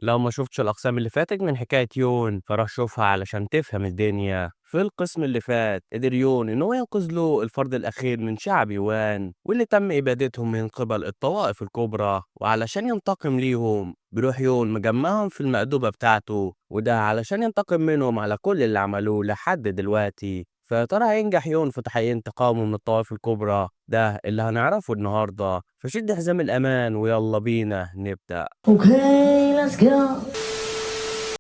لو ما شفتش الأقسام اللي فاتت من حكاية يون فراح شوفها علشان تفهم الدنيا. في القسم اللي فات قدر يون إن هو ينقذ له الفرد الأخير من شعب يوان واللي تم إبادتهم من قبل الطوائف الكبرى، وعلشان ينتقم ليهم بيروح يون مجمعهم في المأدبة بتاعته، وده علشان ينتقم منهم على كل اللي عملوه لحد دلوقتي. فيا ترى هينجح يون في تحقيق انتقامه من الطوائف الكبرى؟ ده اللي هنعرفه النهارده، فشد حزام الأمان ويلا بينا نبدأ. Okay, let's go.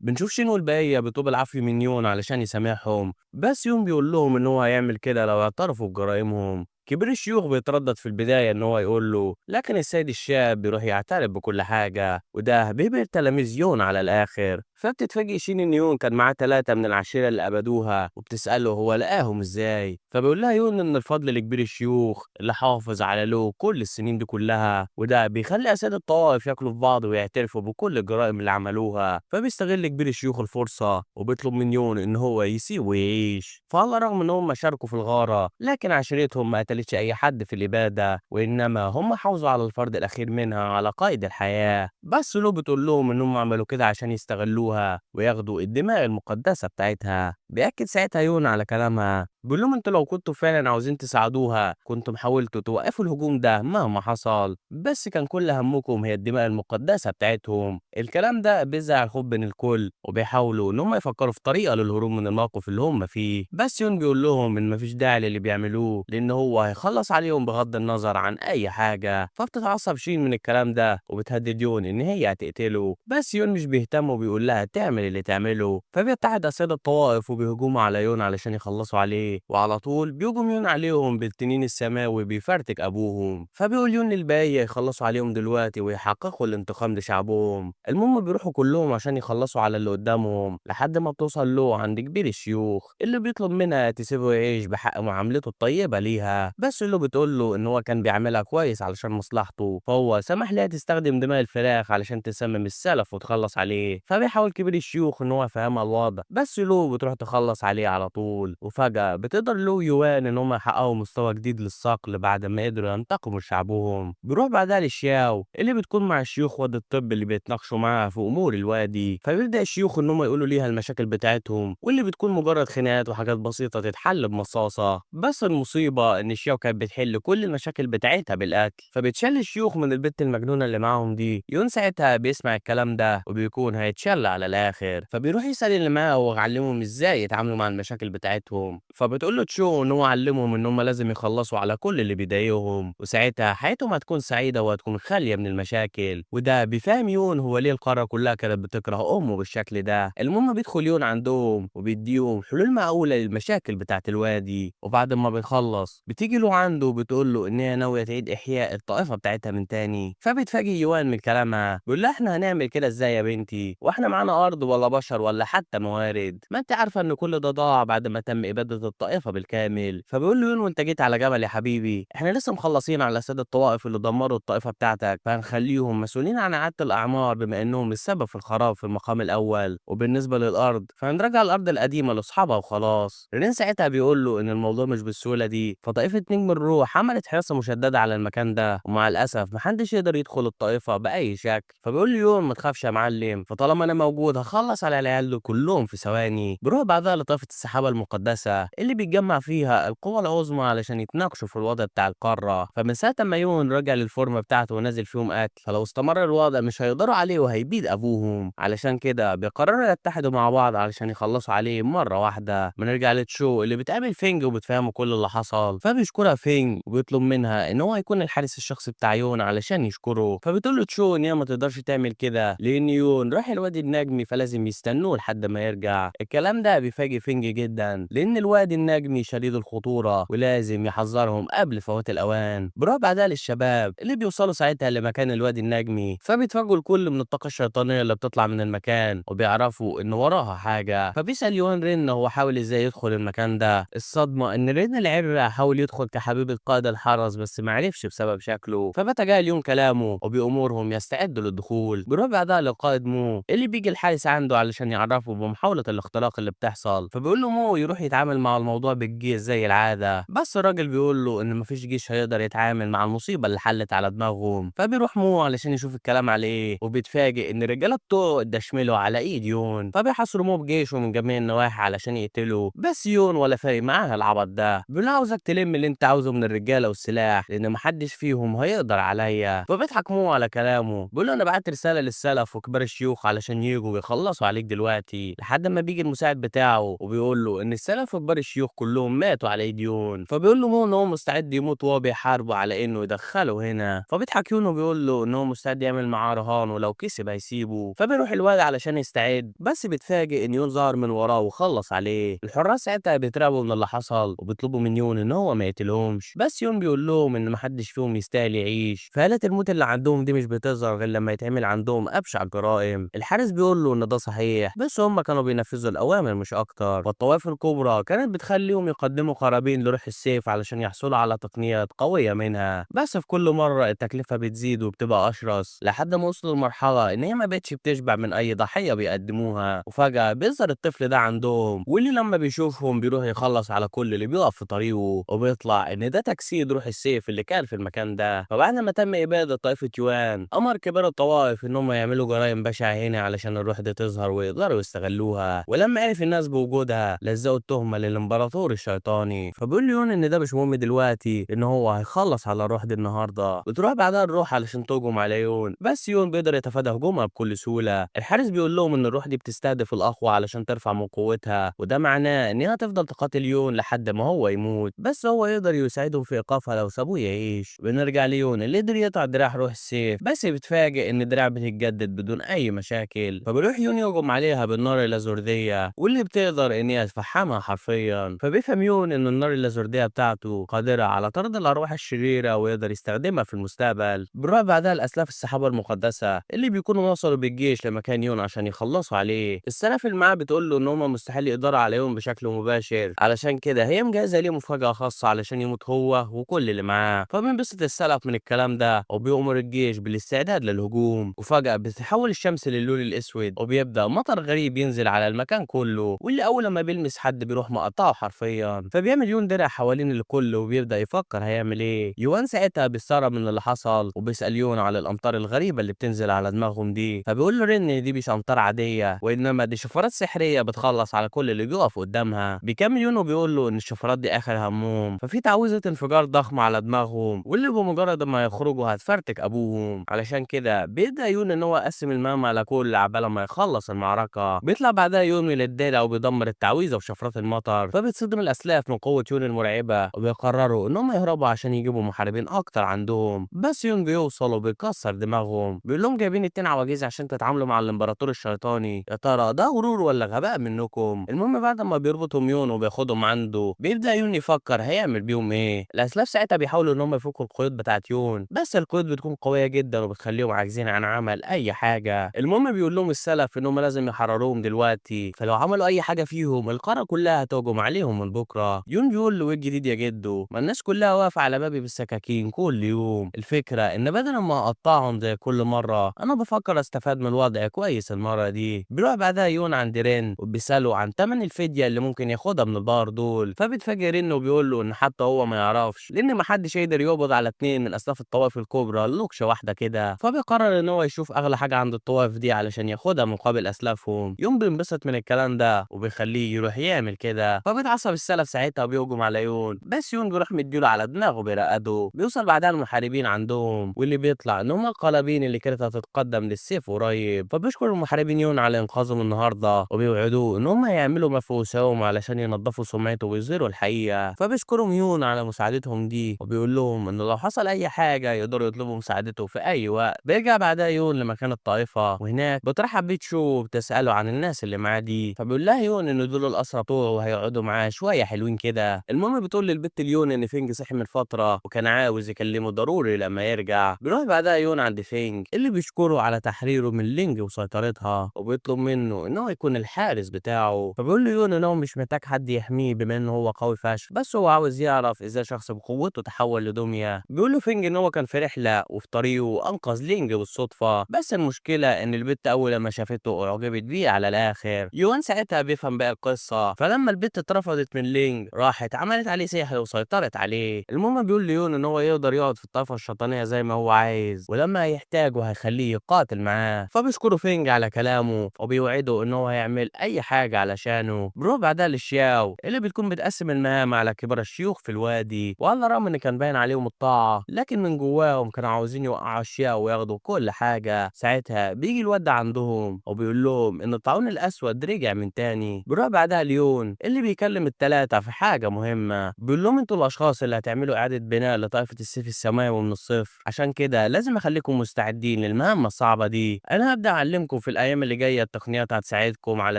بنشوف شين والبقية بيطلبوا العفو من يون علشان يسامحهم، بس يون بيقول لهم إن هو هيعمل كده لو اعترفوا بجرائمهم. كبير الشيوخ بيتردد في البداية إن هو يقول له، لكن السيد الشاب بيروح يعترف بكل حاجة، وده بيبهر تلاميذ يون على الآخر. فبتتفاجئ شين إن يون كان معاه 3 من العشيرة اللي أبدوها، وبتسأله هو لقاهم إزاي. فبيقول لها يون إن الفضل لكبير الشيوخ اللي حافظ على له كل السنين دي كلها، وده بيخلي أساد الطوائف ياكلوا في بعض ويعترفوا بكل الجرائم اللي عملوها. فبيستغل كبير الشيوخ الفرصة وبيطلب من يون إن هو يسيب ويعيش. فعلى الرغم إن هم شاركوا في الغارة، لكن عشيرتهم ما قتلتش أي حد في الإبادة، وإنما هم حافظوا على الفرد الأخير منها على قيد الحياة. بس لو بتقول لهم إن هم عملوا كده عشان يستغلوها وياخدوا الدماء المقدسة بتاعتها. بيأكد ساعتها يون على كلامها، بيقول لهم انتوا لو كنتوا فعلا عاوزين تساعدوها كنتم حاولتوا توقفوا الهجوم ده مهما حصل، بس كان كل همكم هي الدماء المقدسة بتاعتهم. الكلام ده بيزرع الخوف بين الكل، وبيحاولوا ان هم يفكروا في طريقة للهروب من الموقف اللي هم فيه. بس يون بيقول لهم ان مفيش داعي للي بيعملوه لان هو هيخلص عليهم بغض النظر عن اي حاجة. فبتتعصب شين من الكلام ده وبتهدد يون ان هي هتقتله، بس يون مش بيهتم وبيقول لها تعمل اللي تعمله. فبيتحد اساد الطوائف وبيهجموا على يون علشان يخلصوا عليه، وعلى طول بيهجم يون عليهم بالتنين السماوي بيفرتك ابوهم. فبيقول يون للباقي يخلصوا عليهم دلوقتي ويحققوا الانتقام لشعبهم. المهم بيروحوا كلهم عشان يخلصوا على اللي قدامهم لحد ما بتوصل له عند كبير الشيوخ اللي بيطلب منها تسيبه يعيش بحق معاملته الطيبة ليها، بس اللي بتقول له ان هو كان بيعملها كويس علشان مصلحته، فهو سمح لها تستخدم دماء الفراخ علشان تسمم السلف وتخلص عليه. فبيحاول كبير الشيوخ ان هو يفهمها الوضع، بس لو بتروح تخلص عليه على طول. وفجأة بتقدر لو يوان ان هم يحققوا مستوى جديد للصقل بعد ما قدروا ينتقموا لشعبهم. بيروح بعدها للشياو اللي بتكون مع الشيوخ واد الطب اللي بيتناقشوا معاها في امور الوادي. فبيبدأ الشيوخ ان هم يقولوا ليها المشاكل بتاعتهم واللي بتكون مجرد خناقات وحاجات بسيطة تتحل بمصاصة. بس المصيبة ان الشياو كانت بتحل كل المشاكل بتاعتها بالاكل. فبتشل الشيوخ من البت المجنونة اللي معاهم دي. يون ساعتها بيسمع الكلام ده وبيكون هيتشل على الاخر، فبيروح يسأل اللي معاه ويعلمهم ازاي يتعاملوا مع المشاكل بتاعتهم. فبتقول له تشو ان هو علمهم ان هم لازم يخلصوا على كل اللي بيضايقهم، وساعتها حياتهم هتكون سعيدة وهتكون خالية من المشاكل. وده بيفهم يون هو ليه القارة كلها كانت بتكره امه بالشكل ده. المهم بيدخل يون عندهم وبيديهم حلول معقولة للمشاكل بتاعت الوادي، وبعد ما بيخلص بتيجي له عنده وبتقول له ان هي ناوية تعيد احياء الطائفة بتاعتها من تاني. فبيتفاجئ يوان من كلامها، بيقول لها احنا هنعمل كده ازاي يا بنتي واحنا معانا ارض ولا بشر ولا حتى موارد؟ ما انت عارفة ان كل ده ضاع بعد ما تم ابادة الطائفة بالكامل. فبيقول له يون وانت جيت على جبل يا حبيبي، احنا لسه مخلصين على سادة الطوائف اللي دمروا الطائفة بتاعتك، فهنخليهم مسؤولين عن اعادة الاعمار بما انهم السبب في الخراب في المقام الاول. وبالنسبة للارض فهنرجع الارض القديمة لاصحابها وخلاص. رينين ساعتها بيقول له ان الموضوع مش بالسهولة دي، فطائفة نجم الروح عملت حراسة مشددة على المكان ده، ومع الاسف محدش يقدر يدخل الطائفة باي شكل. فبيقول له يون ما تخافش يا معلم، فطالما انا موجود هخلص على العيال دول كلهم في ثواني. بيروح بعدها لطائفة السحابة المقدسة اللي بيتجمع فيها القوى العظمى علشان يتناقشوا في الوضع بتاع القارة. فمن ساعة ما يون رجع للفورمة بتاعته ونزل فيهم اكل، فلو استمر الوضع مش هيقدروا عليه وهيبيد ابوهم. علشان كده بيقرروا يتحدوا مع بعض علشان يخلصوا عليه مرة واحدة. بنرجع لتشو اللي بتقابل فينج وبتفهمه كل اللي حصل، فبيشكرها فينج وبيطلب منها ان هو يكون الحارس الشخصي بتاع يون علشان يشكره. فبتقول له تشو ان هي ما تقدرش تعمل كده لان يون راح الوادي النجمي فلازم يستنوه لحد ما يرجع. الكلام ده بيفاجئ فينج جدا لان الوادي النجمي شديد الخطورة ولازم يحذرهم قبل فوات الاوان. بروح بعدها للشباب اللي بيوصلوا ساعتها لمكان الوادي النجمي، فبيتفاجئوا الكل من الطاقة الشيطانية اللي بتطلع من المكان وبيعرفوا ان وراها حاجة. فبيسأل يوان رين هو حاول ازاي يدخل المكان ده. الصدمة ان رين العرة حاول يدخل كحبيب القائد الحرس بس معرفش بسبب شكله، فبتجاهل يوم كلامه وبيأمرهم يستعدوا للدخول. بيروح بعدها للقائد مو اللي بيجي الحارس عنده علشان يعرفه بمحاولة الاختراق اللي هتحصل. فبيقول له مو يروح يتعامل مع الموضوع بالجيش زي العاده، بس الراجل بيقول له ان مفيش جيش هيقدر يتعامل مع المصيبه اللي حلت على دماغهم. فبيروح مو علشان يشوف الكلام على ايه، وبيتفاجئ ان الرجاله بتوعه اتدشملوا على ايد يون. فبيحاصروا مو بجيشه من جميع النواحي علشان يقتلوا، بس يون ولا فارق معاها العبط ده. بيقول له عاوزك تلم اللي انت عاوزه من الرجاله والسلاح، لان محدش فيهم هيقدر عليا. فبيضحك مو على كلامه، بيقول له انا بعت رساله للسلف وكبار الشيوخ علشان يجوا ويخلصوا عليك دلوقتي، لحد ما بيجي المساعد بتاعه وبيقول له ان السلف وكبار الشيوخ كلهم ماتوا على ايد يون. فبيقول له مو ان هو مستعد يموت وهو بيحاربه على انه يدخله هنا. فبيضحك يون وبيقول له ان هو مستعد يعمل معاه رهان ولو كسب هيسيبه. فبيروح الواد علشان يستعد، بس بيتفاجئ ان يون ظهر من وراه وخلص عليه. الحراس ساعتها بيترعبوا من اللي حصل وبيطلبوا من يون ان هو ما يقتلهمش، بس يون بيقول لهم ان محدش فيهم يستاهل يعيش، فآلة الموت اللي عندهم دي مش بتظهر غير لما يتعمل عندهم ابشع الجرائم. الحارس بيقول له ان ده صحيح، بس هم كانوا بينفذوا الاوامر مش اكتر. والطوائف الكبرى كانت بتخليهم يقدموا قرابين لروح السيف علشان يحصلوا على تقنيات قويه منها، بس في كل مره التكلفه بتزيد وبتبقى اشرس، لحد ما وصلوا لمرحله ان هي ما بقتش بتشبع من اي ضحيه بيقدموها. وفجاه بيظهر الطفل ده عندهم، واللي لما بيشوفهم بيروح يخلص على كل اللي بيقف في طريقه، وبيطلع ان ده تجسيد روح السيف اللي كان في المكان ده. فبعد ما تم اباده طائفه يوان، امر كبار الطوائف ان هم يعملوا جرائم بشعه هنا علشان الروح دي تظهر ويقدروا يستغلوها. ولما عرف الناس بوجودها لزقوا التهمه للامبراطور الشيطاني. فبيقول ليون ان ده مش مهم دلوقتي، ان هو هيخلص على الروح دي النهارده. بتروح بعدها الروح علشان تهجم على يون، بس يون بيقدر يتفادى هجومها بكل سهوله. الحارس بيقول لهم ان الروح دي بتستهدف الاقوى علشان ترفع من قوتها، وده معناه ان هي هتفضل تقاتل يون لحد ما هو يموت، بس هو يقدر يساعدهم في ايقافها لو سابوه يعيش. بنرجع ليون اللي قدر يقطع دراع روح السيف، بس بيتفاجئ ان الدراع بتتجدد بدون اي مشاكل. فبيروح يون يهجم عليها بالنار اللازورديه، واللي بتقدر ان هي تفحمها حرفيا. فبيفهم يون ان النار اللازورديه بتاعته قادره على طرد الارواح الشريره ويقدر يستخدمها في المستقبل. بنروح بعدها لاسلاف السحابه المقدسه اللي بيكونوا وصلوا بالجيش لمكان يون عشان يخلصوا عليه. السلف اللي معاه بتقول له ان هم مستحيل يقدروا على يون بشكل مباشر، علشان كده هي مجهزه ليه مفاجاه خاصه علشان يموت هو وكل اللي معاه. فبينبسط السلف من الكلام ده وبيأمر الجيش بالاستعداد للهجوم. وفجاه بتتحول الشمس للون الاسود وبيبدا مطر غريب ينزل على المكان كله، واللي اول ما بيلمس حد بيروح مقطعه حرفيا. فبيعمل يون درع حوالين الكل وبيبدا يفكر هيعمل ايه. يوان ساعتها بيستغرب من اللي حصل وبيسأل يون على الامطار الغريبه اللي بتنزل على دماغهم دي. فبيقول له رن دي مش امطار عاديه، وانما دي شفرات سحريه بتخلص على كل اللي بيقف قدامها. بيكمل يون وبيقول له ان الشفرات دي اخر همهم، ففي تعويذه انفجار ضخمه على دماغهم، واللي بمجرد ما يخرجوا هتفرتك ابوهم. علشان كده بيبدا يون ان هو يقسم المهام على كل عبال ما يخلص المعركه. بيطلع بعدها يون من الديره وبيدمر التعويذه وشفرات المطر. فبتصدم الاسلاف من قوه يون المرعبه وبيقرروا ان هم يهربوا عشان يجيبوا محاربين اكتر عندهم. بس يون بيوصل وبيكسر دماغهم، بيقول لهم جايبين اتنين عواجيز عشان تتعاملوا مع الامبراطور الشيطاني، يا ترى ده غرور ولا غباء منكم؟ المهم بعد ما بيربطهم يون وبياخدهم عنده، بيبدا يون يفكر هيعمل بيهم ايه. الاسلاف ساعتها بيحاولوا ان هم يفكوا القيود بتاعت يون، بس القيود بتكون قويه جدا وبتخليهم عاجزين عن عمل اي حاجه. المهم بيقول لهم السلف ان هم لازم يحرروهم دلوقتي، فلو عملوا اي حاجه فيهم القاره كلها هتهجم عليهم من بكره. يون بيقول له ايه الجديد يا جدو؟ ما الناس كلها واقفه على بابي بالسكاكين كل يوم. الفكره ان بدل ما اقطعهم زي كل مره، انا بفكر استفاد من الوضع كويس المره دي. بيروح بعدها يون عند رين وبيساله عن ثمن الفديه اللي ممكن ياخدها من البار دول. فبيتفاجئ رين وبيقول له ان حتى هو ما يعرفش، لان ما حدش يقدر يقبض على اتنين من اسلاف الطوائف الكبرى لوكشه واحده كده. فبيقرر ان هو يشوف اغلى حاجه عند الطوائف دي علشان ياخدها مقابل اسلافهم. يون بينبسط من الكلام ده وبيخليه يروح يعمل كده. فبيتعصب السلف ساعتها وبيهجم على يون، بس يون بيروح مديله على دماغه بيرقده. بيوصل بعدها المحاربين عندهم، واللي بيطلع ان هم القلابين اللي كانت هتتقدم للسيف قريب. فبيشكر المحاربين يون على انقاذهم النهارده وبيوعدوه ان هم يعملوا ما في وسعهم علشان ينظفوا سمعته ويظهروا الحقيقه. فبيشكرهم يون على مساعدتهم دي وبيقول لهم ان لو حصل اي حاجه يقدروا يطلبوا مساعدته في اي وقت. بيرجع بعدها يون لمكان الطائفه، وهناك بترحب بيه تشو وبتساله عن الناس اللي معاه دي. فبيقول لها يون ان دول الاسرى بتوعه وهيقعدوا معاه شويه حلوين كده. المهم بتقول للبت اليون ان فينج صحي من فتره وكان عاوز يكلمه ضروري لما يرجع. بيروح بعدها يون عند فينج اللي بيشكره على تحريره من لينج وسيطرتها، وبيطلب منه ان هو يكون الحارس بتاعه. فبيقول له يون ان هو مش محتاج حد يحميه بما ان هو قوي فشخ، بس هو عاوز يعرف ازاي شخص بقوته تحول لدميه. بيقول له فينج ان هو كان في رحله وفي طريقه انقذ لينج بالصدفه، بس المشكله ان البت اول ما شافته اعجبت بيه على الاخر. يوان ساعتها بقى بيفهم بقى القصة. فلما البت اترفضت من لينج راحت عملت عليه سحر وسيطرت عليه. المهم بيقول ليون ان هو يقدر يقعد في الطائفة الشيطانية زي ما هو عايز، ولما هيحتاجه هيخليه يقاتل معاه. فبيشكروا فينج على كلامه وبيوعده ان هو هيعمل اي حاجة علشانه. بروح بعدها للشياو اللي بتكون بتقسم المهام على كبار الشيوخ في الوادي، وعلى الرغم ان كان باين عليهم الطاعة لكن من جواهم كانوا عاوزين يوقعوا الشياو وياخدوا كل حاجة. ساعتها بيجي الواد عندهم وبيقول لهم ان الطاعون الاسود رجع من تاني. بيروح بعدها ليون اللي بيكلم التلاتة في حاجة مهمة، بيقول لهم انتوا الاشخاص اللي هتعملوا اعادة بناء لطائفة السيف السماوي من الصفر، عشان كده لازم اخليكم مستعدين للمهمة الصعبة دي. انا هبدأ اعلمكم في الايام اللي جاية التقنيات هتساعدكم على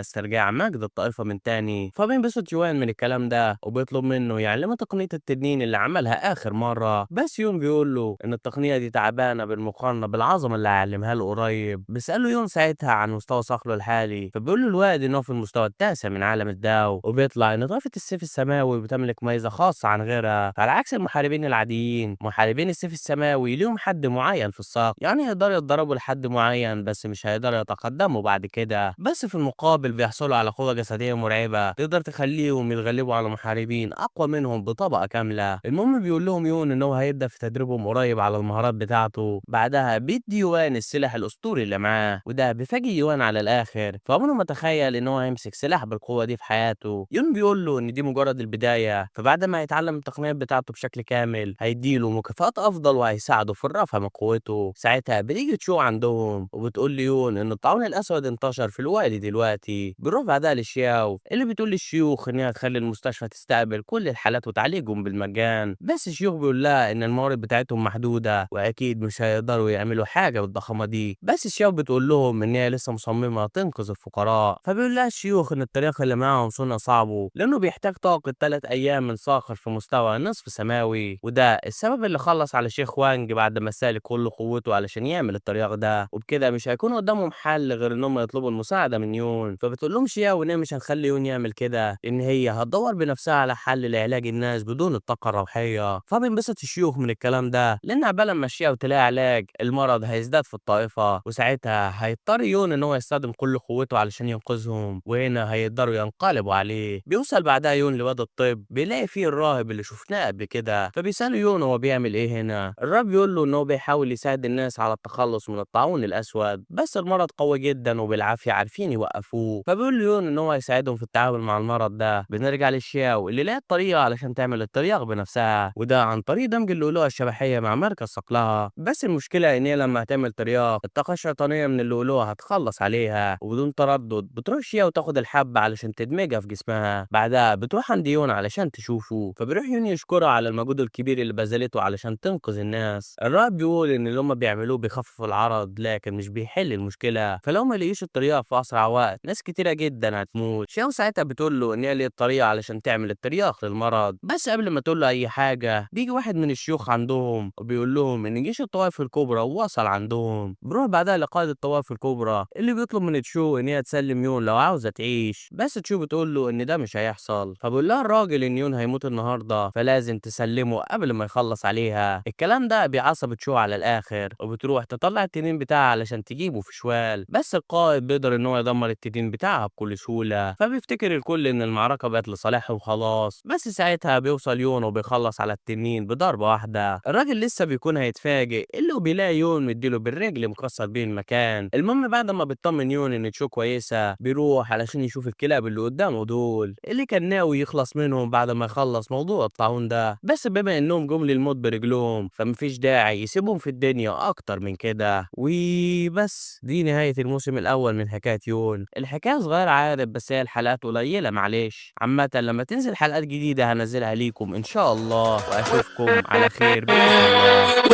استرجاع مجد الطائفة من تاني. فبينبسط يوان من الكلام ده وبيطلب منه يعلمه تقنية التنين اللي عملها اخر مرة. بس يون بيقول له ان التقنية دي تعبانة بالمقارنة بالعظمة اللي هيعلمها له قريب. بيسأله يون ساعتها عن مستوى صقله الحالي، فبيقول له الواد ان هو في المستوى التاسع من عالم الداو، وبيطلع ان طائفة السيف السماوي بتملك ميزة خاصة عن غيرها. على عكس المحاربين العاديين، محاربين السيف السماوي ليهم حد معين في الصق، يعني يقدروا يتدربوا لحد معين بس مش هيقدروا يتقدموا بعد كده. بس في المقابل بيحصلوا على قوة جسدية مرعبة تقدر تخليهم يتغلبوا على محاربين اقوى منهم بطبقة كاملة. المهم بيقول لهم يون ان هو هيبدأ في تدريبهم قريب على المهارات بتاعته. بعدها بيدي يوان السلاح الاسطوري اللي معاه، وده بيفاجئ يوان على الاخر، فعمره ما تخيل ان هو هيمسك سلاح بالقوة دي في حياته. يون بيقول له ان دي مجرد البداية، فبعد ما هيتعلم التقنيات بتاعته بشكل كامل هيديله مكافآت افضل وهيساعده في الرفع من قوته. ساعتها بتيجي تشو عندهم وبتقول ليون ان الطاعون الاسود انتشر في الوادي دلوقتي. بنروح بعدها للشياو اللي بتقول للشيوخ انها تخلي المستشفى تستقبل كل الحالات وتعالجهم بالمجان. بس الشيوخ بيقول لها ان الموارد بتاعتهم محدودة واكيد مش هيقدروا يعملوا حاجة بالضخامة دي. بس الشيوخ بتقول لهم ان هي لسه مصممة تنقذ الفقراء. فبيقول لها الشيوخ ان الطريق اللي معاهم صنع صعبه لانه بيحتاج طاقة 3 ايام من صاخر في مستوى نصف سماوي، وده السبب اللي خلص على شيخ وانج بعد ما سالك كل قوته علشان يعمل الطريق ده. وبكده مش هيكون قدامهم حل غير انهم يطلبوا المساعدة من يون. فبتقول لهم شياو ان هي مش هنخلي يون يعمل كده، ان هي هتدور بنفسها على حل لعلاج الناس بدون الطاقة الروحية. فبينبسط الشيوخ من الكلام ده لان عبال ما شياو تلاقي علاج المرض هيزداد في الطائفة، وساعتها هيضطر يون ان هو يستخدم كل قوته علشان ينقذهم، وهنا هيقدروا ينقلبوا عليه. بيوصل بعدها يون لواد الطب بيلاقي فيه الراهب اللي شفناه قبل كده، فبيسأله يون هو بيعمل ايه هنا. الراهب بيقول له ان هو بيحاول يساعد الناس على التخلص من الطاعون الاسود، بس المرض قوي جدا وبالعافية عارفين يوقفوه. فبيقول له يون ان هو هيساعدهم في التعامل مع المرض ده. بنرجع للشياو اللي لقت طريقة علشان تعمل الترياق بنفسها، وده عن طريق دمج اللؤلؤة الشبحية مع مركز صقلها. بس المشكلة ان هي لما هتعمل ترياق الطاقة الشيطانية من اللؤلؤة هتخلص عليها، وبدون تردد بتروح شياو تاخد الحبة علشان تدمجها في جسمها. بعدها بتروح عند يون علشان تشوفه، فبيروح يون يشكرها على المجهود الكبير اللي بذلته علشان تنقذ الناس. الراهب بيقول ان اللي هم بيعملوه بيخفف العرض لكن مش بيحل المشكلة، فلو ما لقيش الطريقة في اسرع وقت ناس كتيرة جدا هتموت. شياو ساعتها بتقول له ان هي لقت الطريقة علشان تعمل الترياق للمرض. بس قبل ما تقول له اي حاجة بيجي واحد من الشيوخ عندهم وبيقول لهم ان جيش الطوائف الكبرى وصل عندهم. بروح بعدها لقائد الطوائف الكبرى اللي بيطلب من تشو ان هي تسلم يون لو عاوزة تعيش، بس تشو بتقول له ان ده مش هيحصل. فبيقول لها الراجل ان يون هيموت النهارده فلازم تسلمه قبل ما يخلص عليها. الكلام ده بيعصب تشو على الاخر وبتروح تطلع التنين بتاعها علشان تجيبه في شوال، بس القائد بيقدر ان هو يدمر التنين بتاعها بكل سهوله. فبيفتكر الكل ان المعركه بقت لصالحهم خلاص، بس ساعتها بيوصل يون وبيخلص على التنين بضربه واحده. الراجل لسه بيكون هيتفاجئ اللي بيلاقي يون مديله بالرجل مكسر بيه المكان. المهم بعد ما بيطمن يون ان تشو كويسه بيروح علشان يشوف الكلاب اللي قدامه دول اللي كان ناوي يخلص منهم بعد ما يخلص موضوع الطاعون ده، بس بما انهم جم للموت برجلهم فمفيش داعي يسيبهم في الدنيا اكتر من كده. وبس دي نهايه الموسم الاول من حكايه يون. الحكايه صغيره عارف بس هي الحلقات قليله معلش. عامه لما تنزل حلقات جديده هنزلها ليكم ان شاء الله، واشوفكم على خير باذن الله.